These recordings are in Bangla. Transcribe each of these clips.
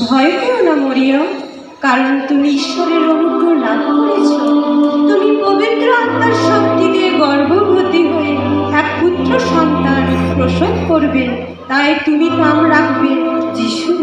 ভয় পেও না মরিয়ম, কারণ তুমি ঈশ্বরের অনুগ্রহ লাভ করেছ। তুমি পবিত্র আত্মার শক্তিতে গর্ভবতী হয়ে এক পুত্র সন্তান প্রসব করবে, তাই তুমি নাম রাখবে যিশু।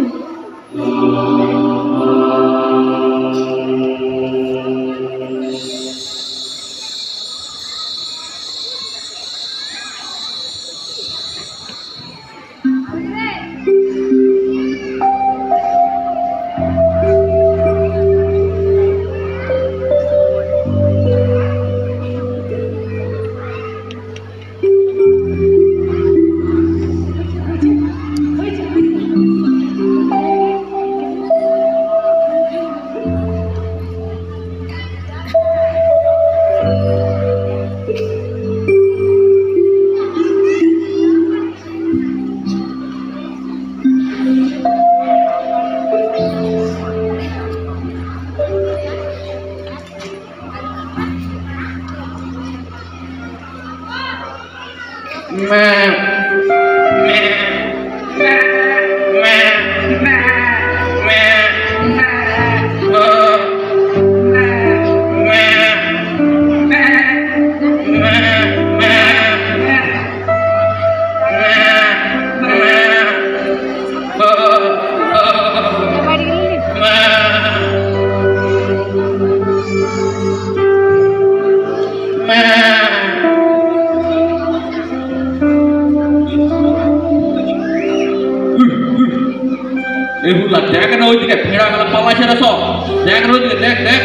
দেখ না ওইদিকে ভেড়া গেলা পালাইছে না সব, দেখ না ওইদিকে, দেখ দেখ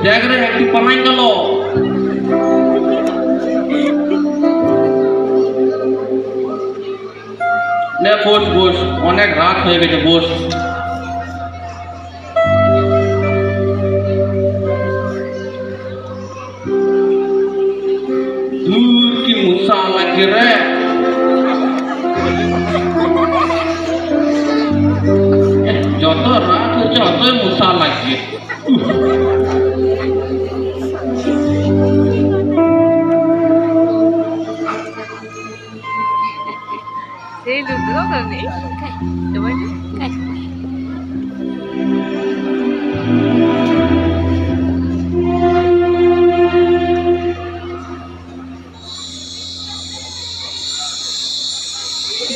দেখ রে, একটি পালাই গেল। বস বস, অনেক রাত হয়ে গেছে, বস। দূর কি মশা লাগে রে, যত রাত হচ্ছে অতই মশা লাগছে।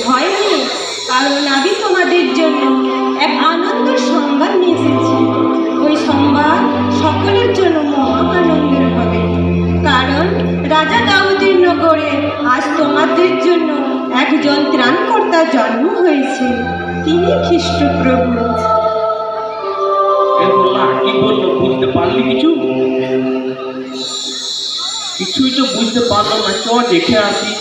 ভয় নেই, কারণ আমি তোমাদের জন্য এক আনন্দের সংবাদ নিয়ে এসেছি। ওই সংবাদ সকলের জন্য মহা আনন্দের হবে, কারণ রাজা দাউদের নগরে আজ তোমাদের জন্য একজন ত্রাণকর্তার জন্ম হয়েছে, তিনি খ্রিস্টপ্রভু। কি বললো, বুঝতে পারলি কিছু? কিছুই তো বুঝতে পারলাম না, চ দেখে আসি।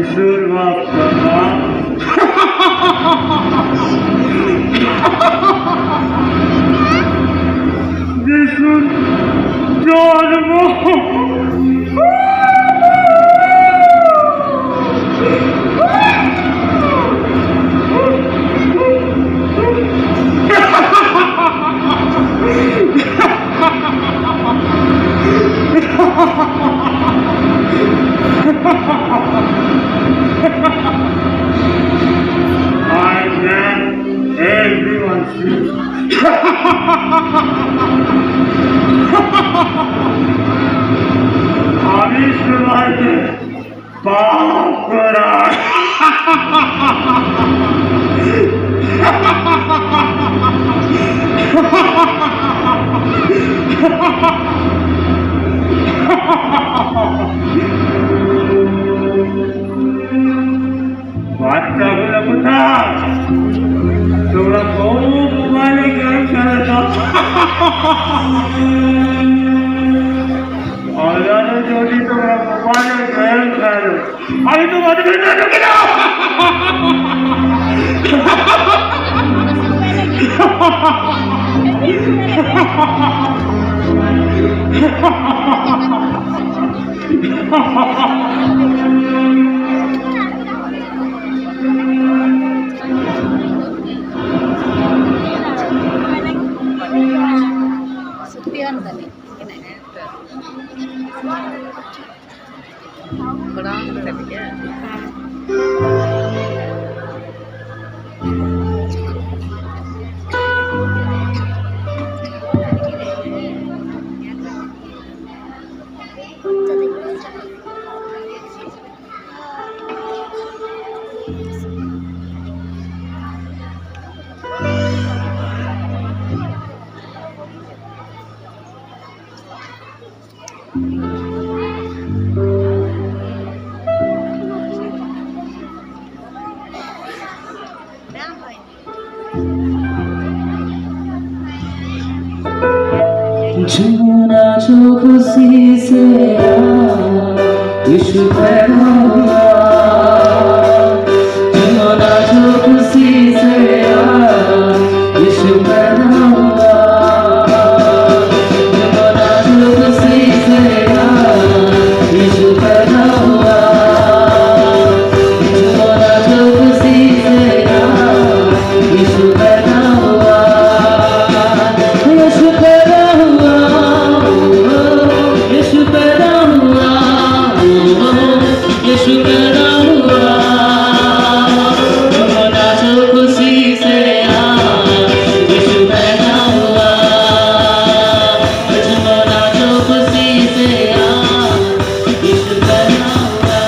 যিশুর বাপ্পা যিশুর জন্ম I bet everyone sees. আমি সবাইকে পাপ করা বাচ্চাগুলো কোথায় তোমরা কোন মোবাইলে গেম খেলেছ আলাদা যদি তোমরা মোবাইলে গেম খেলো আমি তোমাদের ভিতরে ঢুকে যাও Setian tadi, ini kurang tapi ya. जुना जो खुशी से यीशु पैदा हुआ जुना जो खुशी से यीशु पैदा हुआ जुना जो खुशी से यीशु पैदा हुआ जुना जो खुशी से यीशु पैदा हुआ यीशु पैदा हुआ यीशु पैदा हुआ यीशु पैदा हुआ जुना जो खुशी से यीशु पैदा हुआ जुना जो खुशी से यीशु पैदा हुआ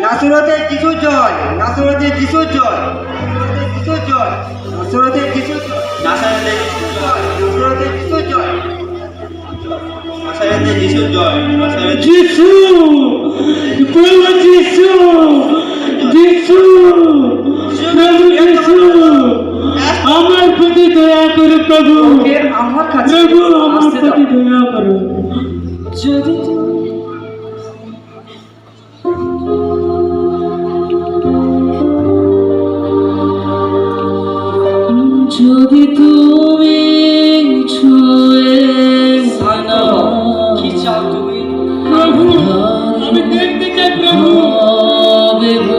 নাসরতের যিশু জয় নাসরতের যিশু জয় যিশু জয় নাসরতের যিশু জয় নাসরতের যিশু জয় নাসরতের যিশু জয় নাসরতের যিশু জয় নাসরতের যিশু প্রভু যিশু যিশু প্রভু যিশু আমার প্রতি দয়া করো প্রভু আমার কাছে প্রভু আমার প্রতি দয়া করো যদি তুমি যদি তুমি ছুঁয়ে নাও কি চাও তুমি? প্রভু আমি দেখতে চাই প্রভু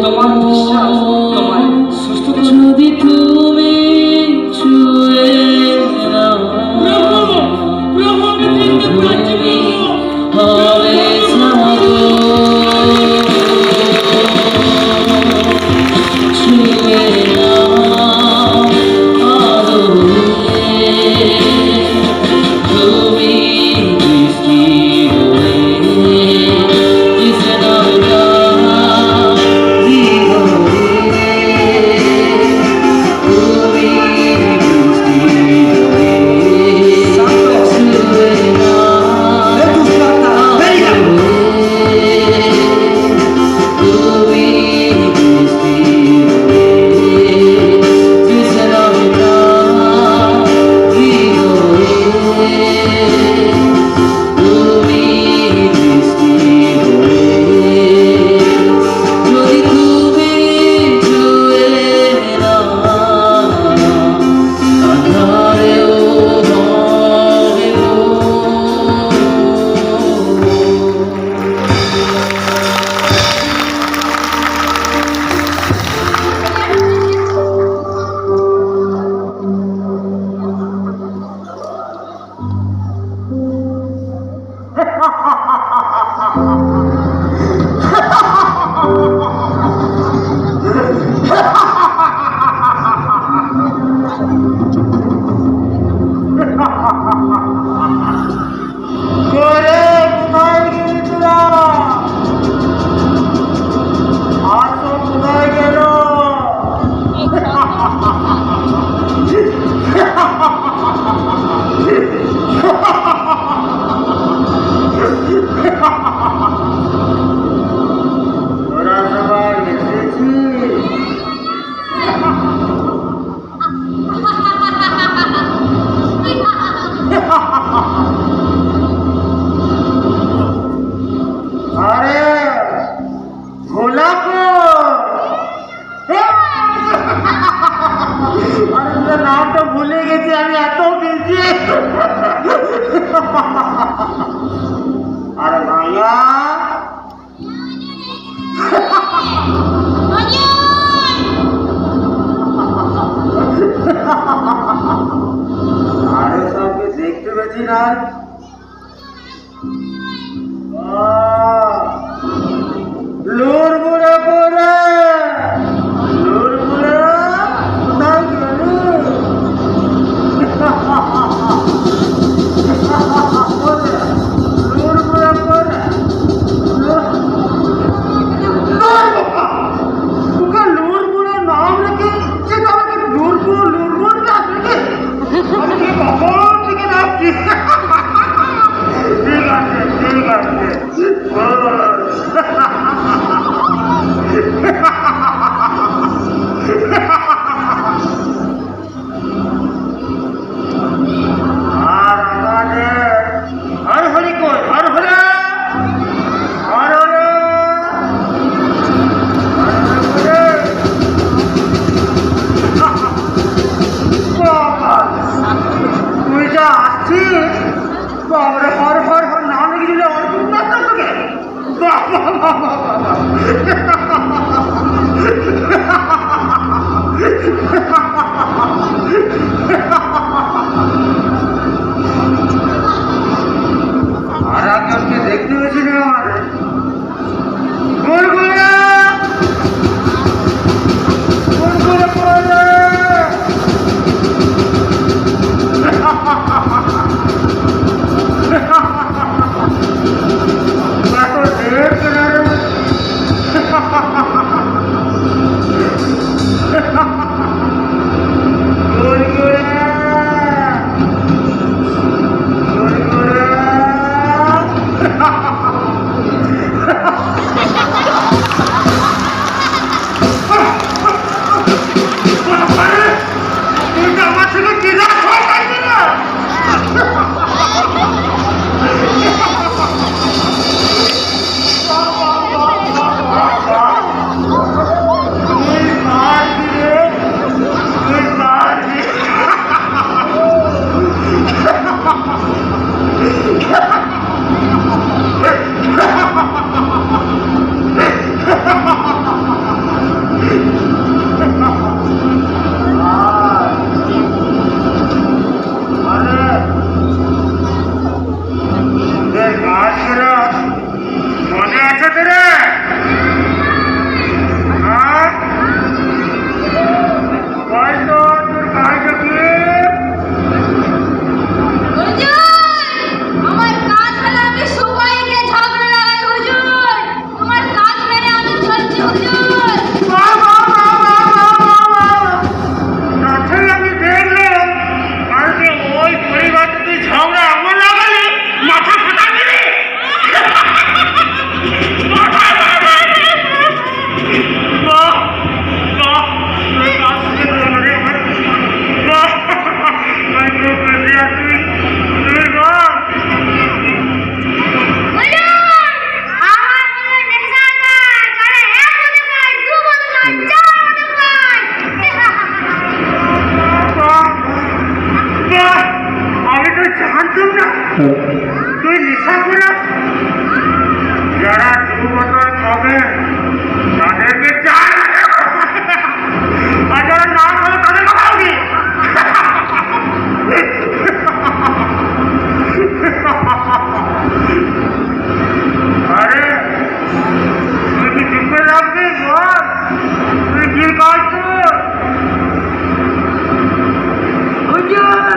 তোমার বিশ্বাস তোমায় সুস্থ করে যদি তুমি ছুঁয়ে নাও প্রভু প্রভু আমি দেখতে পাচ্ছি প্রভু হবে সাগর ছুঁয়ে নাও আলোরে তুমি বৃষ্টি হয়ে जिसे नौका जीवने তুমি বৃষ্টি হয়ে ছুঁয়ে নাও তুমি বৃষ্টি হয়ে जिसे नौका জীবনে তুমি বৃষ্টি হয়ে যদি তুমি ছুঁয়ে নাও আঁধারেও হবে করে কোথায় গেলি তোরা? আর তো কোথায় গেল? তোরা সবাই এসেছিস? আরে ভোলা কো আরে তোর নামটা ভুলে গেছি আমি এত বিজি আরে ভাইয়া আরে সবকে দেখতে পেয়েছি না লোর বুড়া করে লোর বুড়া কোথায় গেলি লোর বুড়া করে তোকে লোর বুড়া নাম রেখে সে তো আমাকে লোরপুর নাম রেখে আমি কি কখন থেকে নামছি ঠিক আছে জানতাম না তুই নেশা করে যারা 2 বোতল খাবে তাদেরকে চাই আর যারা না খাবে তাদেরকে খাওয়াবি। আরে তুই কি চুপ করে রাখবি? বল তুই কি করছিস? হুজুর,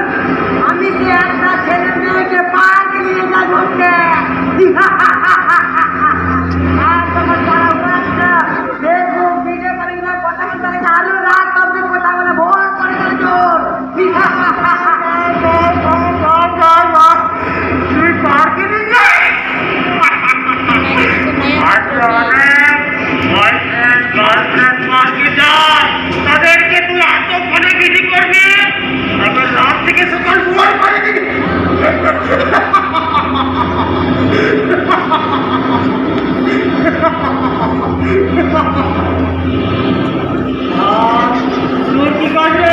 আমি যে একটা ছেলে মেয়েকে পার্ক নিয়ে যা ঘুরতে আর তোমার যারা উপাসটা ফেসবুক ভিডিও করে কথা বলতে গেছে আরো রাত অব্দি কথা বলে ভোর করে হুজুর। তুই পার্কে নিয়ে যাই পার্কে যায় তাদেরকে তুই এত ফোনে বিধি করবি তারপর রাত থেকে সকাল ভোর করে দিবি। তুই কি করবে?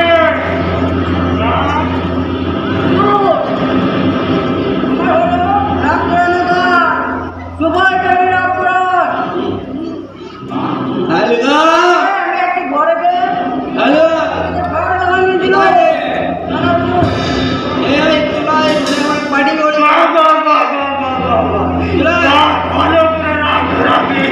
হ্যালো পার্টি করে ভালো করে রাত রাখবি।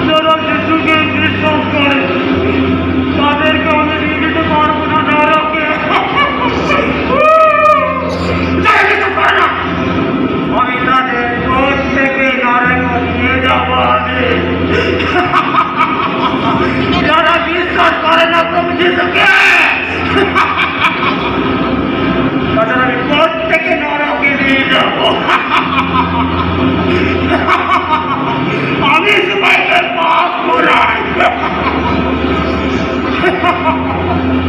যারা যিশুকে বিশ্বাস করে তাদেরকে আমি নিয়ে যেতে পারবো না নরকে। আমি তাদের প্রত্যেকে নরকে নিয়ে যাবো। আমি যারা বিশ্বাস করে না প্রভু যিশুকে তাদের আমি প্রত্যেকে নরকে নিয়ে যাবো। আমি সবাইকে মাফ করাই।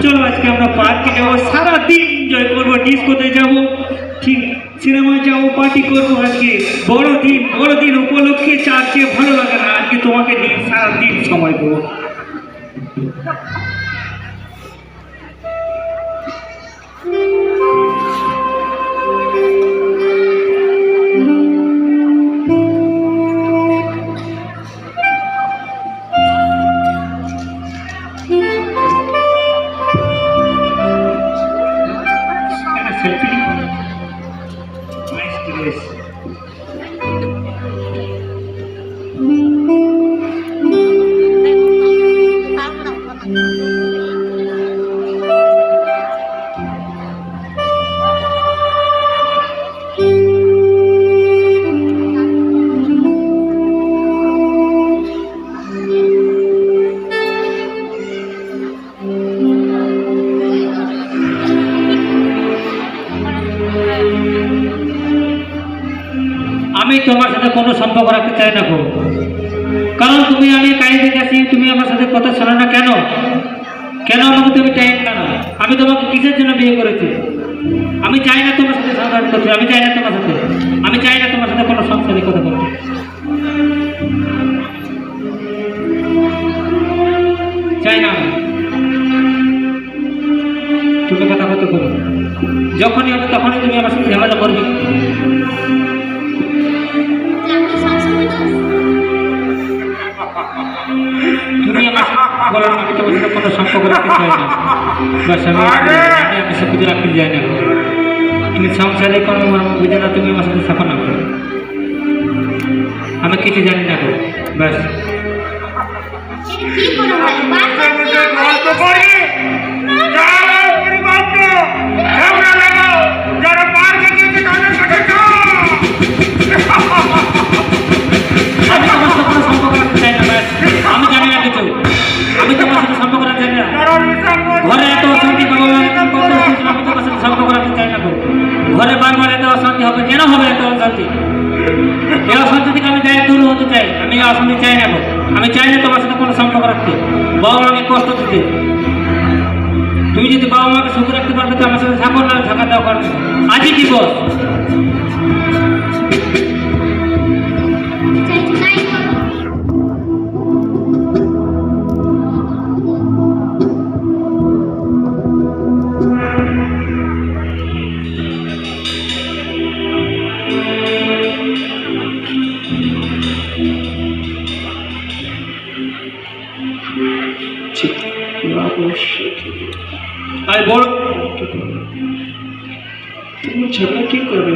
চলো আজকে আমরা পার্কে যাবো, সারাদিন এনজয় করবো, ডিস্কোতে যাবো, ঠিক সিনেমায় যাবো, পার্টি করবো। আজকে বড়দিন উপলক্ষে চার্চে ভালো লাগে না, আজকে তোমাকে নিয়ে সারাদিন সময় দেবো। Selfie. Nice place. আমি তোমার সাথে কোনো সম্পর্ক রাখতে চাই না গো, কারণ তুমি আমি কাহিনী গেছি, তুমি আমার সাথে কথা শোনো না কেন? কেন আমাকে তুমি টাইম কেন? আমি তোমাকে কিসের জন্য বিয়ে করেছি? আমি চাই না তোমার সাথে সংসার করতে, আমি চাই না তোমার সাথে কোনো সংসারে কথা বলতে। চাই না, তুমি কথা করতে করো, যখনই তখনই তুমি আমার সাথে ঝামেলা করবে। তুমি আমার বলো আমি তোমার সাথে কোনো সম্পর্ক রাখতে চাই না, বাস আমি সব কিছু রাখতে চাই না। তুমি সংসারে কোনো বুঝে না, তুমি আমার সাথে সাফা না করো, আমি কিছু জানি না গো, ব্যাস। কি করে হয় বারবার কি গল্প করি যাও পরিবারকে ঝগড়া লাগাও, যারা পার গেছে তাদের কাছে যাও। আমি তোমার সাথে কোনো সম্পর্ক রাখতে চাই না, ব্যাস। আমি জানি না কিছু, আমি তোমার সাথে সম্পর্ক রাখতে চাই না। ঘরে এত অশান্তি, বাবা মায়ের কত অশান্তি, আমি তোমার সাথে সম্পর্ক রাখতে চাই না গো। ঘরে বারবার এত অশান্তি হবে, কেন হবে এত অশান্তি? এই অশান্তি থেকে আমি যাই দূর হতে চাই, আমি এই অশান্তি চাই না গো। আমি চাই না তোমার সাথে কোনো সম্পর্ক রাখতে, বাবা মাকে কষ্ট দিতে। তুমি যদি বাবা মাকে সুখে রাখতে পারবে তো আমার সাথে থাকো, না থাকা দাও করবে। আজই দিবস চাইছো তাই করো। আরে বড় তুমি ঝগড়া কি করবে?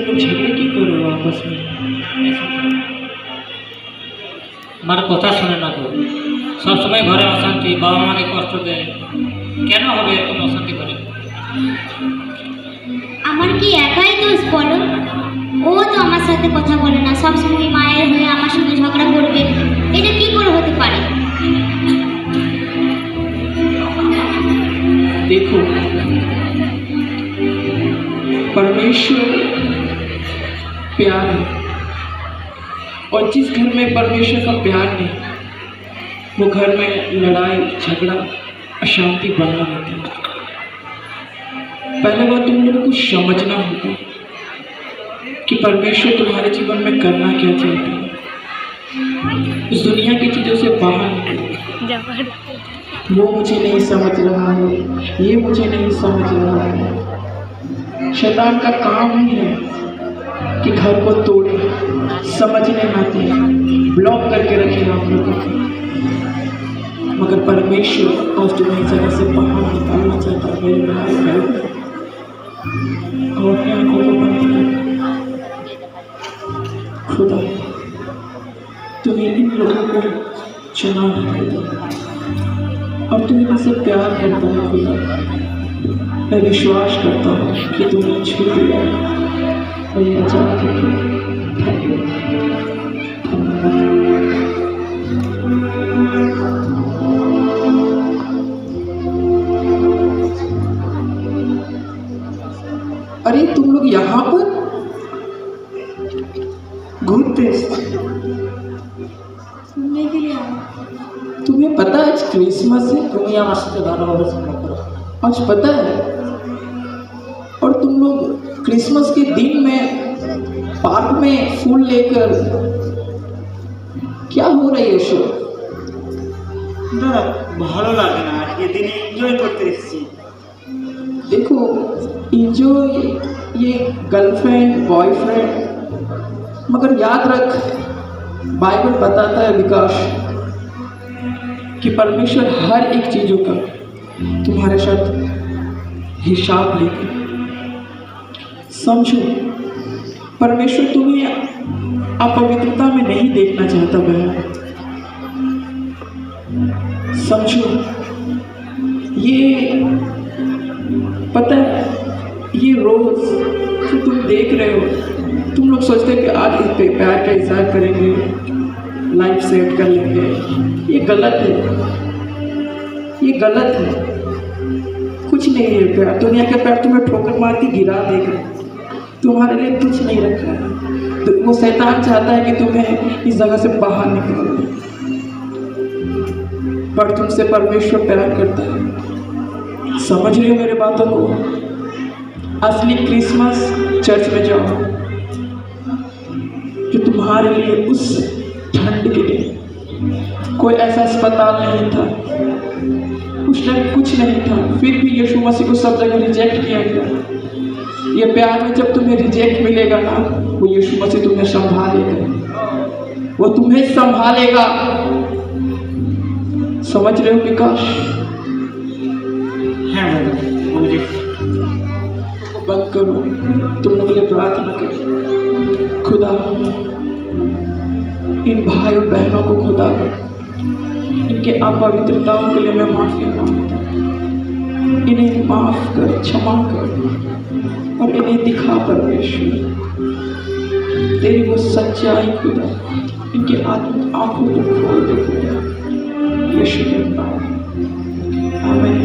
তুমি ঝগড়া কি করবে आपस में? আমার কথা শোনে না তো, সবসময় ঘরে অশান্তি, বাবা মাকে কষ্ট দেয়, কেন হবে এরকম অশান্তি করে? আমার কি একাই দোষ বলো? ও তো আমার সাথে কথা বলে না, সবসময় মায়ের হয়ে আমার সঙ্গে ঝগড়া করবে, এটা কি করে হতে পারে? देखो परमेश्वर प्यार है, और जिस घर में परमेश्वर का प्यार नहीं, वो घर में लड़ाई झगड़ा अशांति बना रहती है। पहले बात तुम लोगों को समझना होगा कि परमेश्वर तुम्हारे जीवन में करना क्या चाहता है। इस दुनिया की चीज़ों से बाहर निकलो। वो मुझे नहीं समझ रहा है, ये मुझे नहीं समझ रहा है। शैतान का काम ही है कि घर को तोड़े, समझने ना दे, ब्लॉक करके रखे आप लोगों को। मगर परमेश्वर आज तुम्हें इस जगह से बाहर निकालना चाहता है मेरे भाई बहन। और अपनी आंखों को बंद कर, खुदा तुम्हें इन लोगों को चुना है और तुम इनसे प्यार करता है खुदा। मैं विश्वास करता हूँ कि तुम्हें छू दिया और ये आजाद है। अरे तुम लोग यहाँ पर घूमते सुनने के लिए आया। तुम्हें पता है आज क्रिसमस है? তুমি আমার সাথে ভালোভাবে সম্পর্ক করো। आज पता है? और तुम लोग क्रिसमस के दिन में पार्क में फूल लेकर क्या हो रही है शो? দাদা ভালো লাগে না, আজকে দিনে এনজয় করতে এসেছি। देखो इंजॉय ये गर्लफ्रेंड बॉयफ्रेंड, मगर याद रख बाइबल बताता है विकास कि परमेश्वर हर एक चीज़ों का तुम्हारे साथ हिसाब लेकर। समझो परमेश्वर तुम्हें अपवित्रता में नहीं देखना चाहता बहन। समझो ये पता है, ये रोज जो तुम देख रहे हो, तुम लोग सोचते हो कि आज इस पे प्यार का इजहार करेंगे, लाइफ सेट कर लेंगे, ये गलत है, ये गलत है। कुछ नहीं है प्यार, दुनिया के प्यार तुम्हें ठोकर मार के गिरा देगा, तुम्हारे लिए कुछ नहीं रखा है। तो वो शैतान चाहता है कि तुम्हें इस जगह से बाहर निकाल दे, पर तुमसे परमेश्वर प्यार करता है। समझ रहे हो मेरे बातों को? असली क्रिसमस चर्च में जाओ, जो तुम्हारे लिए उस ठंड के लिए कोई ऐसा अस्पताल नहीं था, उस उस टाइम कुछ नहीं था, फिर भी यीशु मसीह को सब जगह रिजेक्ट किया गया। ये प्यार में जब तुम्हें रिजेक्ट मिलेगा ना, वो यीशु मसीह तुम्हें संभालेगा, वो तुम्हें संभालेगा। समझ रहे हो विकास? हाँ मुझे बंद करो, तुम लोग के लिए प्रार्थना करो। खुदा इन भाई बहनों को खुदा इनके अपवित्रताओं के लिए मैं माफी मांगता हूं। इन्हें माफ कर, क्षमा कर और इन्हें दिखा परमेश्वर तेरी वो सच्चाई खुदा, इनके आंखों को खोल दे खुदा, यीशु के नाम में आमीन।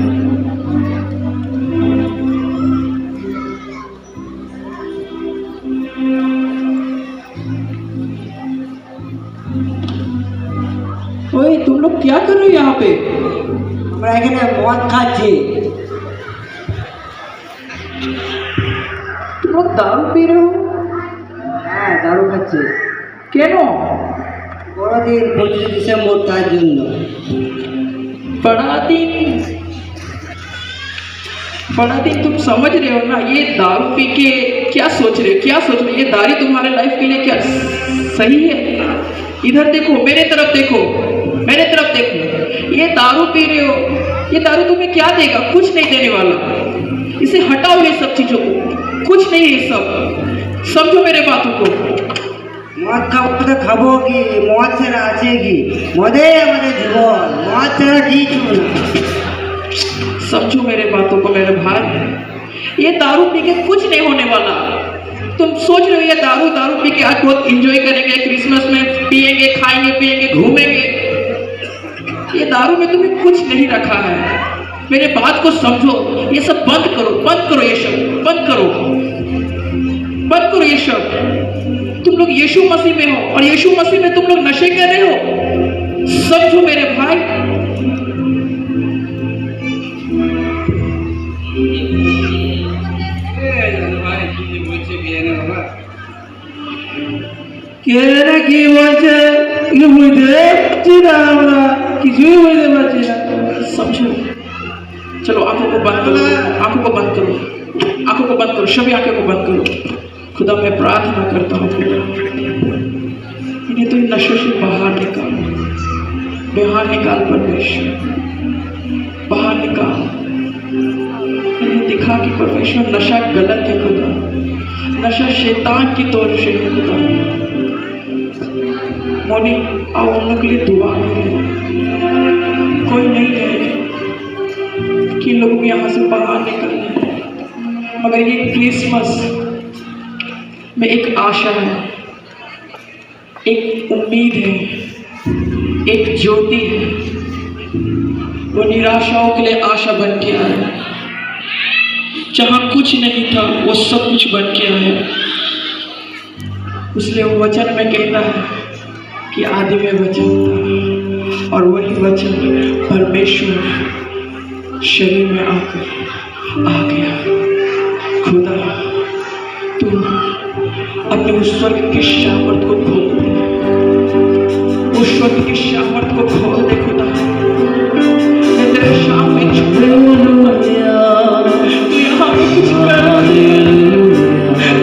ओए तुम लोग क्या कर रहे हो यहाँ पे? আমরা এখানে মদ খাচ্ছি। तुम लोग दारू पी रहे हो? হ্যাঁ দারু খাচ্ছি। কেন? বড়দিন 25 ডিসেম্বর তার জন্য। बड़ा दिन तुम समझ रहे हो ना? ये दारू पी के क्या सोच रहे हो? क्या सोच रहे हो? ये दारू तुम्हारे लाइफ के लिए क्या सही है? इधर देखो, मेरे तरफ देखो, मेरे तरफ देखो। ये दारू पी रहे हो, ये दारू तुम्हें क्या देगा? कुछ नहीं देने वाला। इसे हटाओ ये सब चीजों को, कुछ नहीं है ये सब। समझो मेरे बातों को। মদ খাবো তো খাবো কি? মদ ছাড়া আছে কি? মদে আমাদের জীবন, মদ ছাড়া কিছু না। समझो मेरे बातों को मेरे भाई, ये दारू पी के कुछ नहीं होने वाला। तुम सोच रहे हो ये दारू पी के आज बहुत इंजॉय करेंगे, क्रिसमस में पिएंगे, खाएंगे, पिएंगे, घूमेंगे। ये दारू में तुम्हें कुछ नहीं रखा है। मेरे बात को समझो, ये सब बंद करो, बंद करो, ये सब बंद करो, बंद करो ये सब। तुम लोग यीशु मसीह में हो और यीशु मसीह में तुम लोग नशे कर रहे हो। समझो मेरे भाई। কে না কি বলছে কিছু বুঝতে পারছি না, আমরা কিছুই বুঝতে পারছি না। समझो, चलो आंखों को बंद करो, आंखों को बंद करो, आंखों को बंद करो, सभी आंखों को बंद करो। खुदा मैं प्रार्थना करता हूँ खुदा, इन्हें तो इन नशों से बाहर निकाल, बाहर निकाल परमेश्वर, बाहर निकाल। इन्हें दिखा कि परमेश्वर नशा गलत है खुदा, नशा शैतान की तौर से है खुदा। मोनी आओ हम लोग के लिए दुआ करें। कोई नहीं है कि लोग यहाँ से बाहर निकलने, मगर ये क्रिसमस में एक आशा है, एक उम्मीद है, एक ज्योति है। वो निराशाओं के लिए आशा बन के आया। जहाँ कुछ नहीं था वो सब कुछ बन के आया। इसलिए वो वचन में कहता है कि आदि में वचन था और वही वचन परमेश्वर शरीर में आकर आ गया। खुदा तू अपने उस स्वर्ग की सामर्थ को खोल दे, उस स्वर्ग की सामर्थ को खोल दे खुदा। मैं तेरे सामने झुके हूँ, तू यहाँ पे कुछ कर,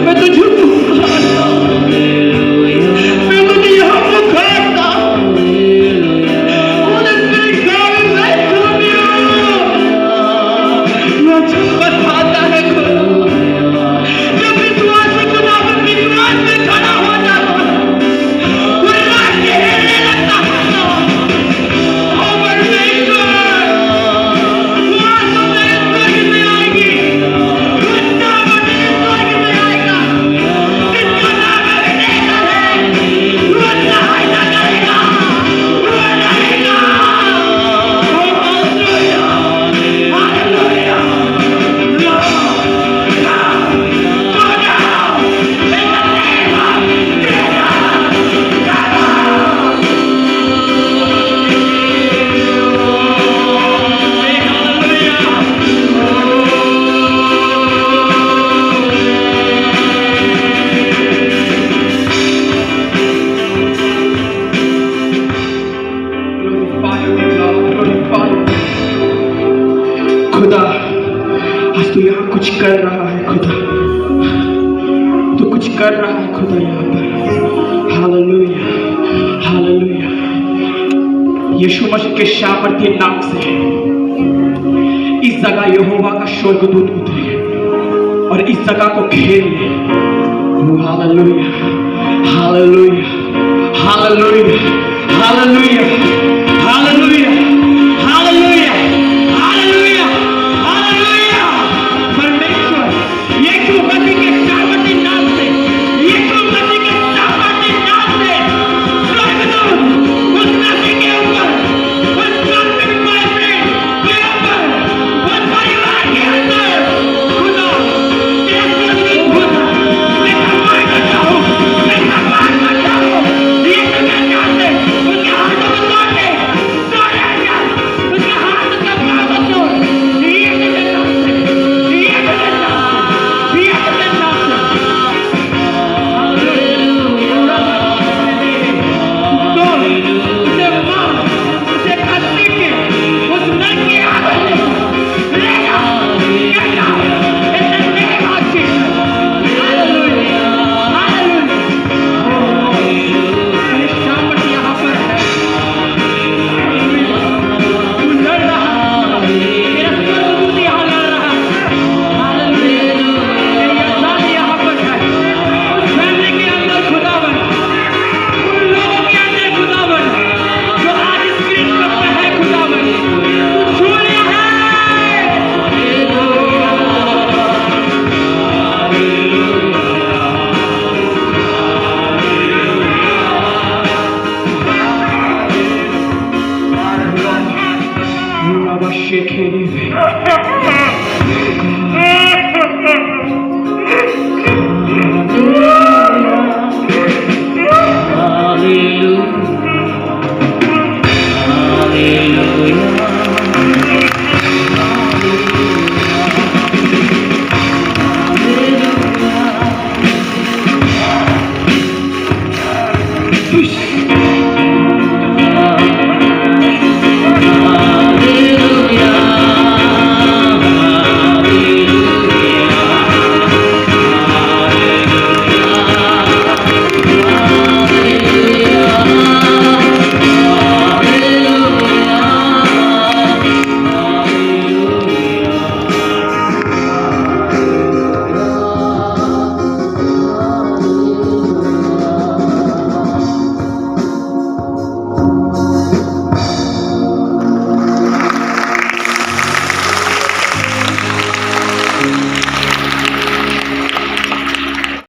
मैं तो झुकूंगा, मैं तुझे यहाँ पुकारता, मुझे तेरे गाँव में सुनियो, मुझे बताता है खुदा। जब विश्वास से खुदा पर विश्वास में खड़ा हो जाता, कोई बात कहने लगता है ना, ओ परमेश्वर, खुदा आज तू यहाँ कुछ कर रहा है खुदा, तू कुछ कर रहा है खुदा यहाँ पर। Hallelujah hallelujah. यीशु मसीह के सामर्थ्य नाम से इस जगह यहोवा का स्वर्गदूत उतरे और इस जगह को घेर ले। Hallelujah hallelujah hallelujah hallelujah.